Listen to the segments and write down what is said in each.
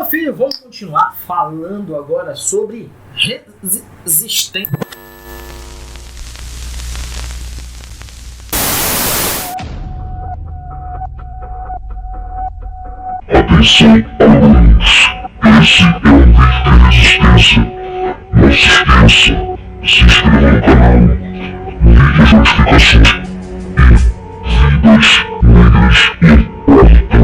Então, filho, vamos continuar falando agora sobre resistência. Atenção, alunos. Esse é o vídeo de resistência. Não se esqueça, se inscreva no canal, vídeos de explicação e vidas negras importam.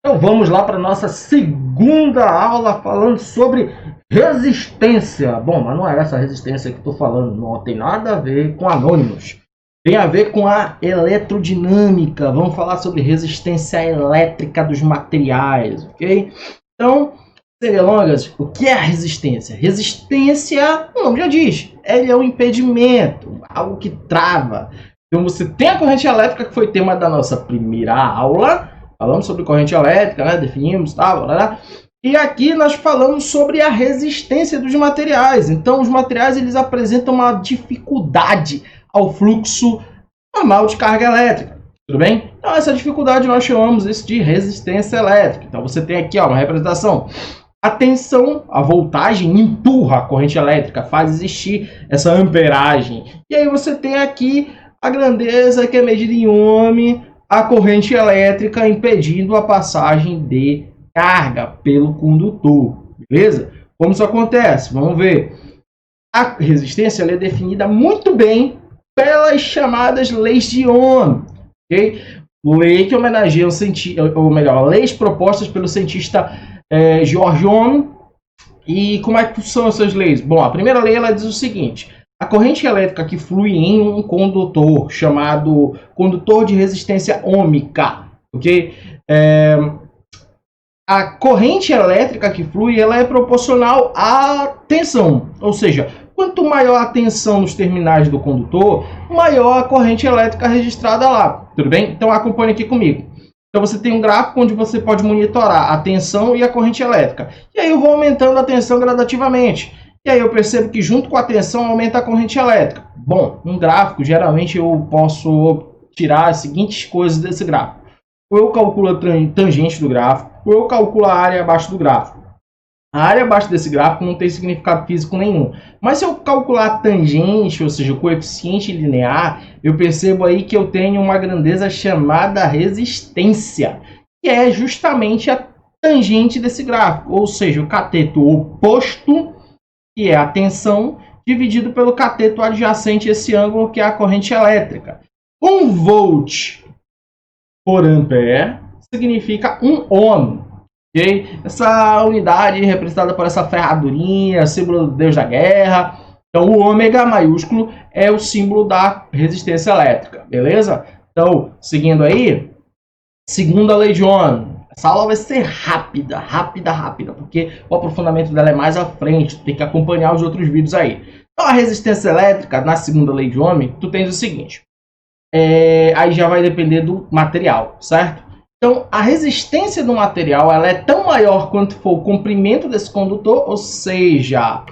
Então vamos lá para a nossa segunda aula falando sobre resistência. Bom, mas não é essa resistência que estou falando, não tem nada a ver com anônimos. Tem a ver com a eletrodinâmica. Vamos falar sobre resistência elétrica dos materiais, ok? Então, sem delongas, o que é a resistência? Resistência, o nome já diz, ele é um impedimento, algo que trava. Então você tem a corrente elétrica, que foi tema da nossa primeira aula. Falamos sobre corrente elétrica, né? Definimos, tal, e aqui nós falamos sobre a resistência dos materiais. Então, os materiais eles apresentam uma dificuldade ao fluxo normal de carga elétrica. Tudo bem? Então, essa dificuldade nós chamamos isso de resistência elétrica. Então, você tem aqui uma representação. A tensão, a voltagem empurra a corrente elétrica, faz existir essa amperagem. E aí você tem aqui a grandeza, que é medida em ohm, a corrente elétrica impedindo a passagem de carga pelo condutor. Beleza? Como isso acontece? Vamos ver. A resistência ela é definida muito bem pelas chamadas leis de Ohm, ok? Lei que homenageia ou melhor, leis propostas pelo cientista George Ohm. E como é que são essas leis? Bom, a primeira lei ela diz o seguinte: a corrente elétrica que flui em um condutor chamado condutor de resistência ohmica, ok? A corrente elétrica que flui ela é proporcional à tensão, ou seja, quanto maior a tensão nos terminais do condutor, maior a corrente elétrica registrada lá. Tudo bem? Então acompanhe aqui comigo. Então você tem um gráfico onde você pode monitorar a tensão e a corrente elétrica. E aí eu vou aumentando a tensão gradativamente. E aí eu percebo que junto com a tensão aumenta a corrente elétrica. Bom, um gráfico, geralmente eu posso tirar as seguintes coisas desse gráfico. Ou eu calculo a tangente do gráfico, ou eu calculo a área abaixo do gráfico. A área abaixo desse gráfico não tem significado físico nenhum. Mas se eu calcular a tangente, ou seja, o coeficiente linear, eu percebo aí que eu tenho uma grandeza chamada resistência, que é justamente a tangente desse gráfico, ou seja, o cateto oposto, que é a tensão, dividido pelo cateto adjacente a esse ângulo, que é a corrente elétrica. 1 volt por ampere significa 1 ohm. Okay? Essa unidade representada por essa ferradurinha, símbolo do deus da guerra. Então, o ômega maiúsculo é o símbolo da resistência elétrica, beleza? Então, seguindo aí, segunda lei de Ohm. Essa aula vai ser rápida, porque o aprofundamento dela é mais à frente, tem que acompanhar os outros vídeos aí. Então, a resistência elétrica, na segunda lei de Ohm, tu tens o seguinte, aí já vai depender do material, certo? Então, a resistência do material ela é tão maior quanto for o comprimento desse condutor, ou seja,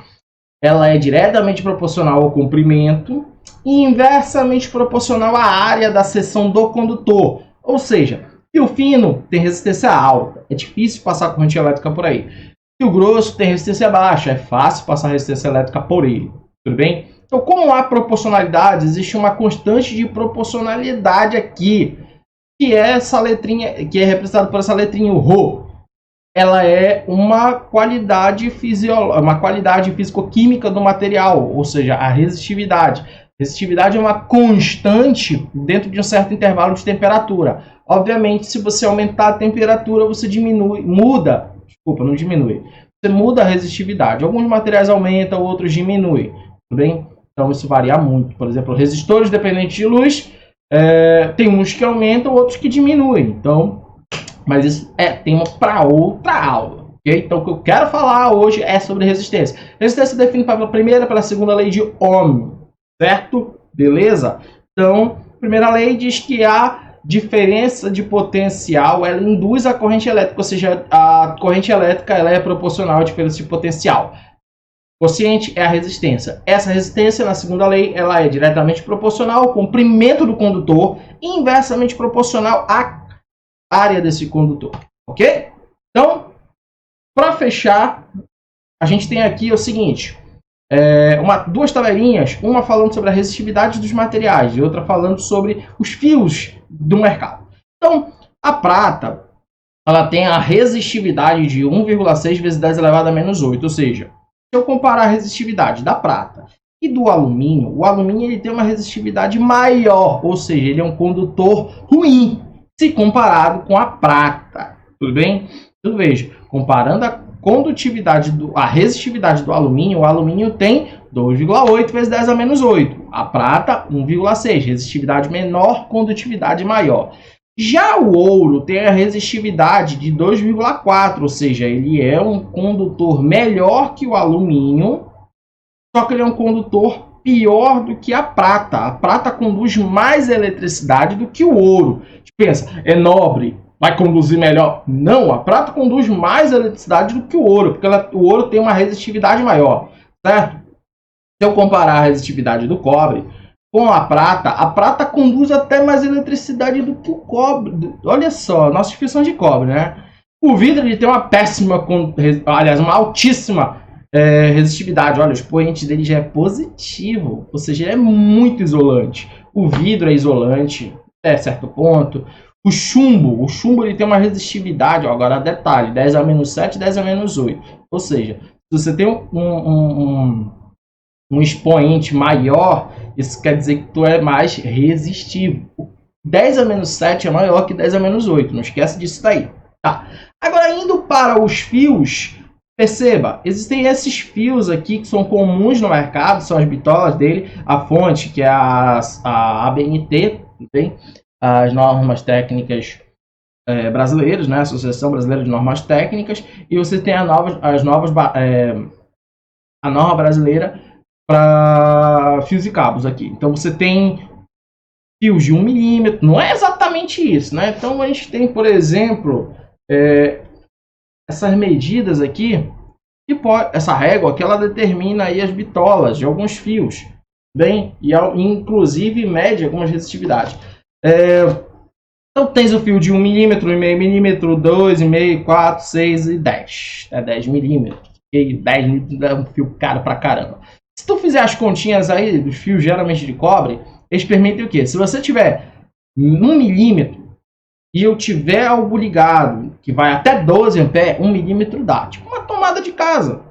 ela é diretamente proporcional ao comprimento e inversamente proporcional à área da seção do condutor. Ou seja, fio fino tem resistência alta, é difícil passar corrente elétrica por aí. Fio grosso tem resistência baixa, é fácil passar resistência elétrica por ele. Tudo bem? Então, como há proporcionalidade, existe uma constante de proporcionalidade aqui, que é essa letrinha, que é representada por essa letrinha, o ρ. Ela é uma qualidade físico-química do material, ou seja, a resistividade. Resistividade é uma constante dentro de um certo intervalo de temperatura. Obviamente, se você aumentar a temperatura, você muda a resistividade. Alguns materiais aumentam, outros diminuem. Tudo bem? Então, isso varia muito. Por exemplo, resistores dependentes de luz, tem uns que aumentam, outros que diminuem. Então, mas isso é tema para outra aula. Okay? Então, o que eu quero falar hoje é sobre resistência. Resistência é definida pela primeira e pela segunda lei de Ohm. Certo? Beleza? Então, a primeira lei diz que a diferença de potencial ela induz a corrente elétrica, ou seja, a corrente elétrica ela é proporcional à diferença de potencial. quociente é a resistência. Essa resistência, na segunda lei, ela é diretamente proporcional ao comprimento do condutor e inversamente proporcional à área desse condutor. Ok? Então, para fechar, a gente tem aqui o seguinte, duas tabelinhas, uma falando sobre a resistividade dos materiais e outra falando sobre os fios do mercado. Então, a prata, ela tem a resistividade de 1,6 vezes 10 elevado a menos 8, ou seja, se eu comparar a resistividade da prata e do alumínio, o alumínio ele tem uma resistividade maior, ou seja, ele é um condutor ruim, se comparado com a prata. Tudo bem? Então, veja, comparando a resistividade do alumínio, o alumínio tem 2,8 vezes 10 a menos 8. A prata, 1,6. Resistividade menor, condutividade maior. Já o ouro tem a resistividade de 2,4, ou seja, ele é um condutor melhor que o alumínio, só que ele é um condutor pior do que a prata. A prata conduz mais eletricidade do que o ouro. Pensa, é nobre, vai conduzir melhor? Não, a prata conduz mais eletricidade do que o ouro, porque o ouro tem uma resistividade maior, certo? Se eu comparar a resistividade do cobre com a prata conduz até mais eletricidade do que o cobre. Olha só, nossa fissão de cobre, né? O vidro ele tem uma péssima, aliás, uma altíssima resistividade. Olha, o expoente dele já é positivo, ou seja, ele é muito isolante. O vidro é isolante até certo ponto. O chumbo ele tem uma resistividade, ó, agora detalhe, 10 a menos 7, 10 a menos 8. Ou seja, se você tem um expoente maior, isso quer dizer que tu é mais resistivo. 10 a menos 7 é maior que 10 a menos 8, não esquece disso daí. Tá. Agora, indo para os fios, perceba, existem esses fios aqui que são comuns no mercado, são as bitolas dele, a fonte, que é a ABNT, bem? As normas técnicas brasileiras, né? Associação Brasileira de Normas Técnicas, e você tem a norma brasileira para fios e cabos aqui. Então você tem fios de 1 milímetro, não é exatamente isso, né? Então a gente tem, por exemplo, essas medidas aqui, essa régua que ela determina aí as bitolas de alguns fios, bem, e inclusive mede algumas resistividades. Então tens o fio de 1 milímetro, 1,5 milímetro, 2,5, 4, 6 e 10. 10 milímetros. E 10 milímetros é um fio caro pra caramba. Se tu fizer as continhas aí dos fios geralmente de cobre, eles permitem o quê? Se você tiver 1 milímetro e eu tiver algo ligado que vai até 12 amperes, 1 milímetro dá. Tipo uma tomada de casa.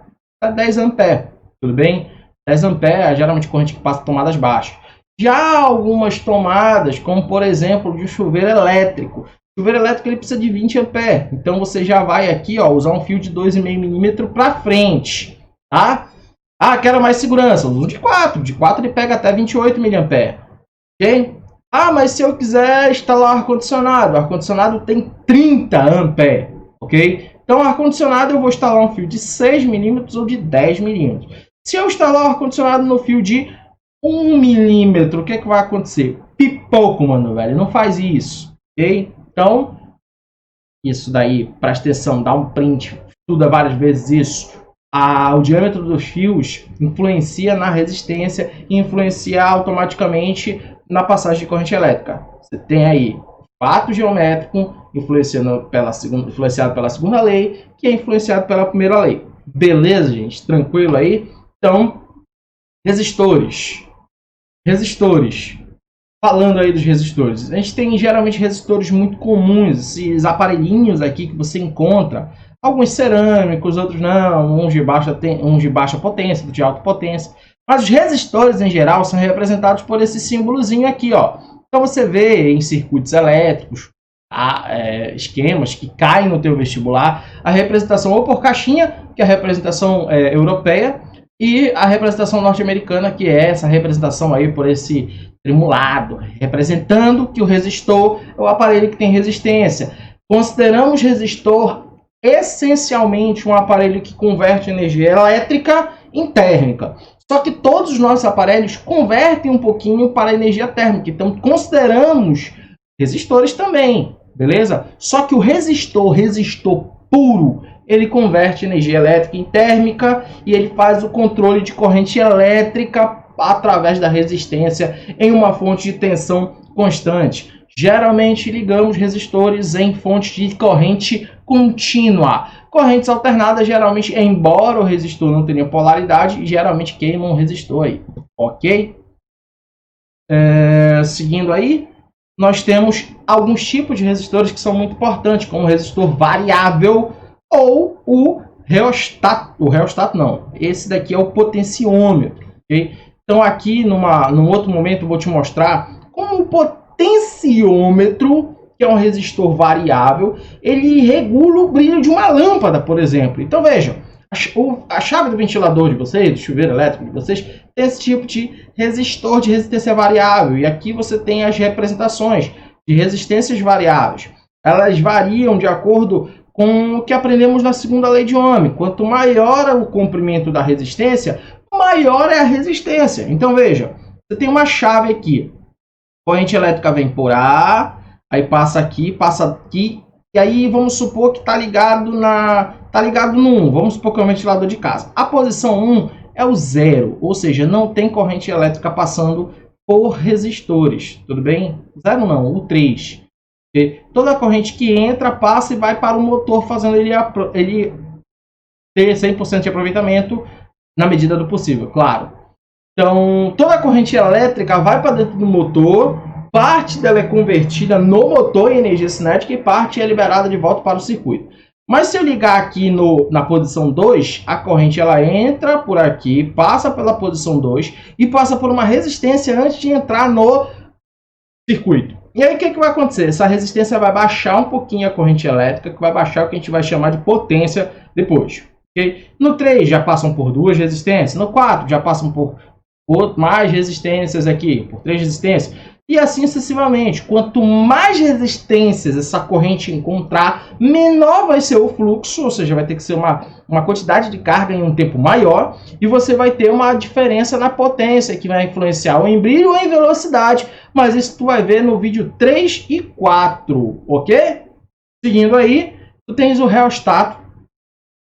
Até 10 amperes. Tudo bem? 10 amperes é geralmente corrente que passa tomadas baixas. Já algumas tomadas, como por exemplo de um chuveiro elétrico. O chuveiro elétrico ele precisa de 20 amperes. Então você já vai aqui, ó, usar um fio de 2,5 milímetro para frente, tá? Ah, quero mais segurança. Uso de 4. De 4 ele pega até 28 mA. Ok? Ah, mas se eu quiser instalar ar-condicionado. O ar-condicionado tem 30 amperes. Ok? Então, ar-condicionado eu vou instalar um fio de 6 milímetros ou de 10 milímetros. Se eu instalar o ar-condicionado no fio de 1 milímetro, o que é que vai acontecer? Pipoco, mano, velho. Não faz isso. Ok? Então, isso daí, presta atenção, dá um print, estuda várias vezes isso. O diâmetro dos fios influencia na resistência e influencia automaticamente na passagem de corrente elétrica. Você tem aí fato geométrico influenciado pela segunda lei, que é influenciado pela primeira lei. Beleza, gente? Tranquilo aí? Então, resistores. Falando aí dos resistores. A gente tem geralmente resistores muito comuns, esses aparelhinhos aqui que você encontra. Alguns cerâmicos, outros não, uns de baixa potência, outros de alta potência. Mas os resistores, em geral, são representados por esse símbolozinho aqui, ó. Então você vê em circuitos elétricos, esquemas que caem no teu vestibular, a representação ou por caixinha, que é a representação europeia, e a representação norte-americana, que é essa representação aí por esse tremulado, representando que o resistor é o aparelho que tem resistência. Consideramos resistor essencialmente um aparelho que converte energia elétrica em térmica. Só que todos os nossos aparelhos convertem um pouquinho para energia térmica. Então consideramos resistores também, beleza? Só que o resistor puro, ele converte energia elétrica em térmica e ele faz o controle de corrente elétrica através da resistência em uma fonte de tensão constante. Geralmente ligamos resistores em fontes de corrente contínua. Correntes alternadas, geralmente, embora o resistor não tenha polaridade, geralmente queimam o resistor aí, ok? Seguindo aí, nós temos alguns tipos de resistores que são muito importantes, como o resistor variável ou o reostato. O reostato não, esse daqui é o potenciômetro, ok? Então aqui, num outro momento, eu vou te mostrar como o potenciômetro, que é um resistor variável, ele regula o brilho de uma lâmpada, por exemplo. Então vejam, a chave do ventilador de vocês, do chuveiro elétrico de vocês, tem esse tipo de resistor de resistência variável. E aqui você tem as representações de resistências variáveis. Elas variam de acordo com o que aprendemos na segunda lei de Ohm. Quanto maior o comprimento da resistência, maior é a resistência. Então veja, você tem uma chave aqui. Corrente elétrica vem por A, aí passa aqui, e aí vamos supor que está ligado no 1. Vamos supor que é um ventilador de casa. A posição 1 é o 0, ou seja, não tem corrente elétrica passando por resistores, tudo bem? 0 não, o 3. Toda a corrente que entra, passa e vai para o motor, fazendo ele ter 100% de aproveitamento na medida do possível, claro. Então, toda a corrente elétrica vai para dentro do motor, parte dela é convertida no motor em energia cinética e parte é liberada de volta para o circuito. Mas se eu ligar aqui na posição 2, a corrente ela entra por aqui, passa pela posição 2 e passa por uma resistência antes de entrar no circuito. E aí o que vai acontecer? Essa resistência vai baixar um pouquinho a corrente elétrica, que vai baixar o que a gente vai chamar de potência depois. Okay? No 3 já passam por 2 resistências, no 4 já passam por mais resistências aqui, por 3 resistências. E assim sucessivamente. Quanto mais resistências essa corrente encontrar, menor vai ser o fluxo, ou seja, vai ter que ser uma quantidade de carga em um tempo maior, e você vai ter uma diferença na potência, que vai influenciar ou em brilho ou em velocidade, mas isso tu vai ver no vídeo 3 e 4, ok? Seguindo aí, tu tens o reostato,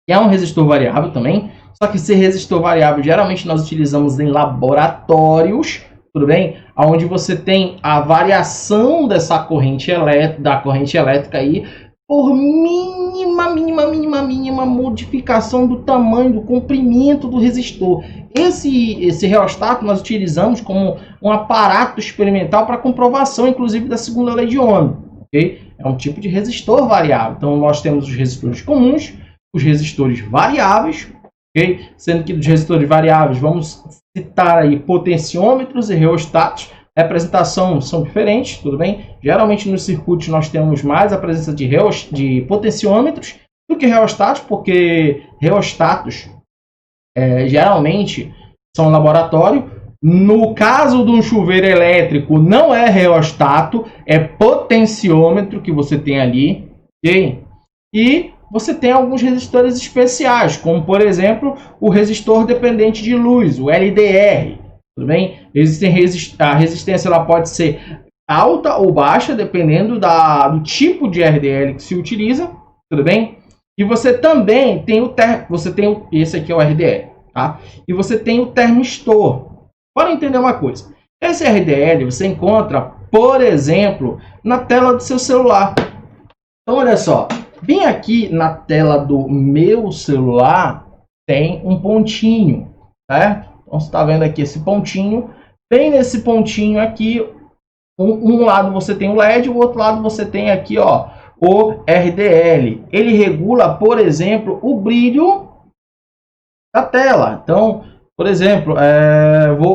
que é um resistor variável também, só que esse resistor variável geralmente nós utilizamos em laboratórios, tudo bem? Onde você tem a variação dessa corrente elétrica aí por mínima modificação do tamanho, do comprimento do resistor. Esse reostato nós utilizamos como um aparato experimental para comprovação, inclusive, da segunda lei de Ohm. Okay? É um tipo de resistor variável. Então nós temos os resistores comuns, os resistores variáveis, okay? Sendo que dos resistores variáveis vamos citar aí potenciômetros e reostatos. A representação são diferentes, tudo bem? Geralmente nos circuitos nós temos mais a presença de potenciômetros do que reostatos, porque reostatos geralmente são laboratório. No caso de um chuveiro elétrico não é reostato, é potenciômetro que você tem ali, ok? E você tem alguns resistores especiais, como por exemplo o resistor dependente de luz, o LDR. Tudo bem? A resistência ela pode ser alta ou baixa, dependendo do tipo de RDL que se utiliza. Tudo bem? E você também tem esse aqui é o RDL, tá? E você tem o termistor. Para entender uma coisa, esse RDL você encontra, por exemplo, na tela do seu celular. Então olha só, bem aqui na tela do meu celular tem um pontinho, certo? Então você está vendo aqui esse pontinho. Bem nesse pontinho aqui, um lado você tem o LED, o outro lado você tem aqui, ó, o RDL. Ele regula, por exemplo, o brilho da tela. Então, por exemplo,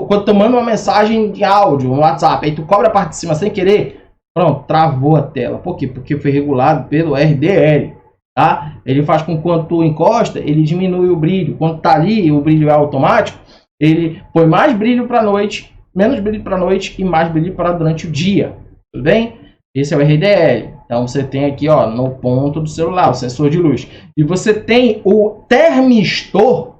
quando tu manda uma mensagem de áudio no WhatsApp, aí tu cobre a parte de cima sem querer, pronto, travou a tela. Por quê? Porque foi regulado pelo RDL. Tá? Ele faz com que quando tu encosta, ele diminui o brilho. Quando tá ali, o brilho é automático, ele põe mais brilho para noite, menos brilho para noite e mais brilho para durante o dia. Tudo bem? Esse é o RDL. Então você tem aqui, ó, no ponto do celular, o sensor de luz. E você tem o termistor,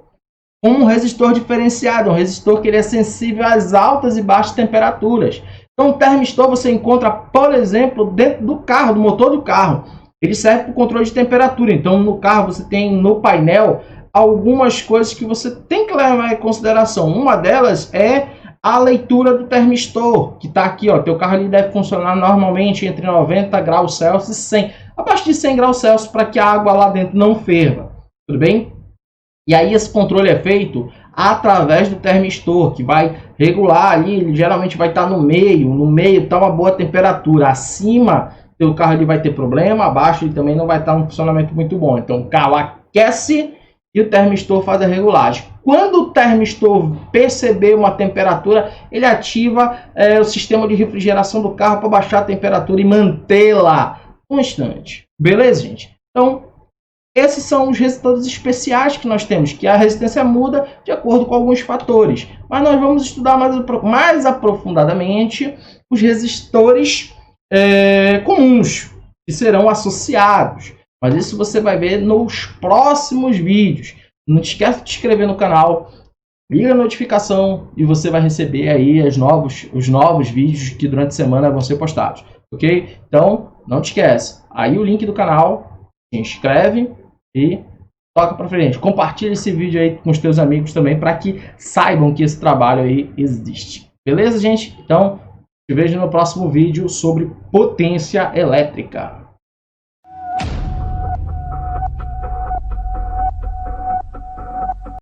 um resistor diferenciado, um resistor que ele é sensível às altas e baixas temperaturas. Então o termistor você encontra, por exemplo, dentro do carro, do motor do carro. Ele serve para o controle de temperatura. Então, no carro você tem no painel algumas coisas que você tem que levar em consideração. Uma delas é a leitura do termistor, que está aqui, ó. Teu carro ali deve funcionar normalmente entre 90 graus Celsius e 100. Abaixo de 100 graus Celsius para que a água lá dentro não ferva. Tudo bem? E aí esse controle é feito através do termistor, que vai regular ali, ele geralmente vai estar no meio está uma boa temperatura. Acima, teu carro ele vai ter problema, abaixo ele também não vai estar um funcionamento muito bom. Então o carro aquece e o termistor faz a regulagem. Quando o termistor perceber uma temperatura, ele ativa o sistema de refrigeração do carro para baixar a temperatura e mantê-la constante. Beleza, gente? Então, esses são os resistores especiais que nós temos, que a resistência muda de acordo com alguns fatores. Mas nós vamos estudar mais aprofundadamente os resistores comuns, que serão associados. Mas isso você vai ver nos próximos vídeos. Não te esquece de te inscrever no canal, liga a notificação e você vai receber aí os novos vídeos que durante a semana vão ser postados. Ok? Então, não te esquece. Aí o link do canal, se inscreve e toca para frente. Compartilha esse vídeo aí com os teus amigos também para que saibam que esse trabalho aí existe. Beleza, gente? Então, te vejo no próximo vídeo sobre potência elétrica.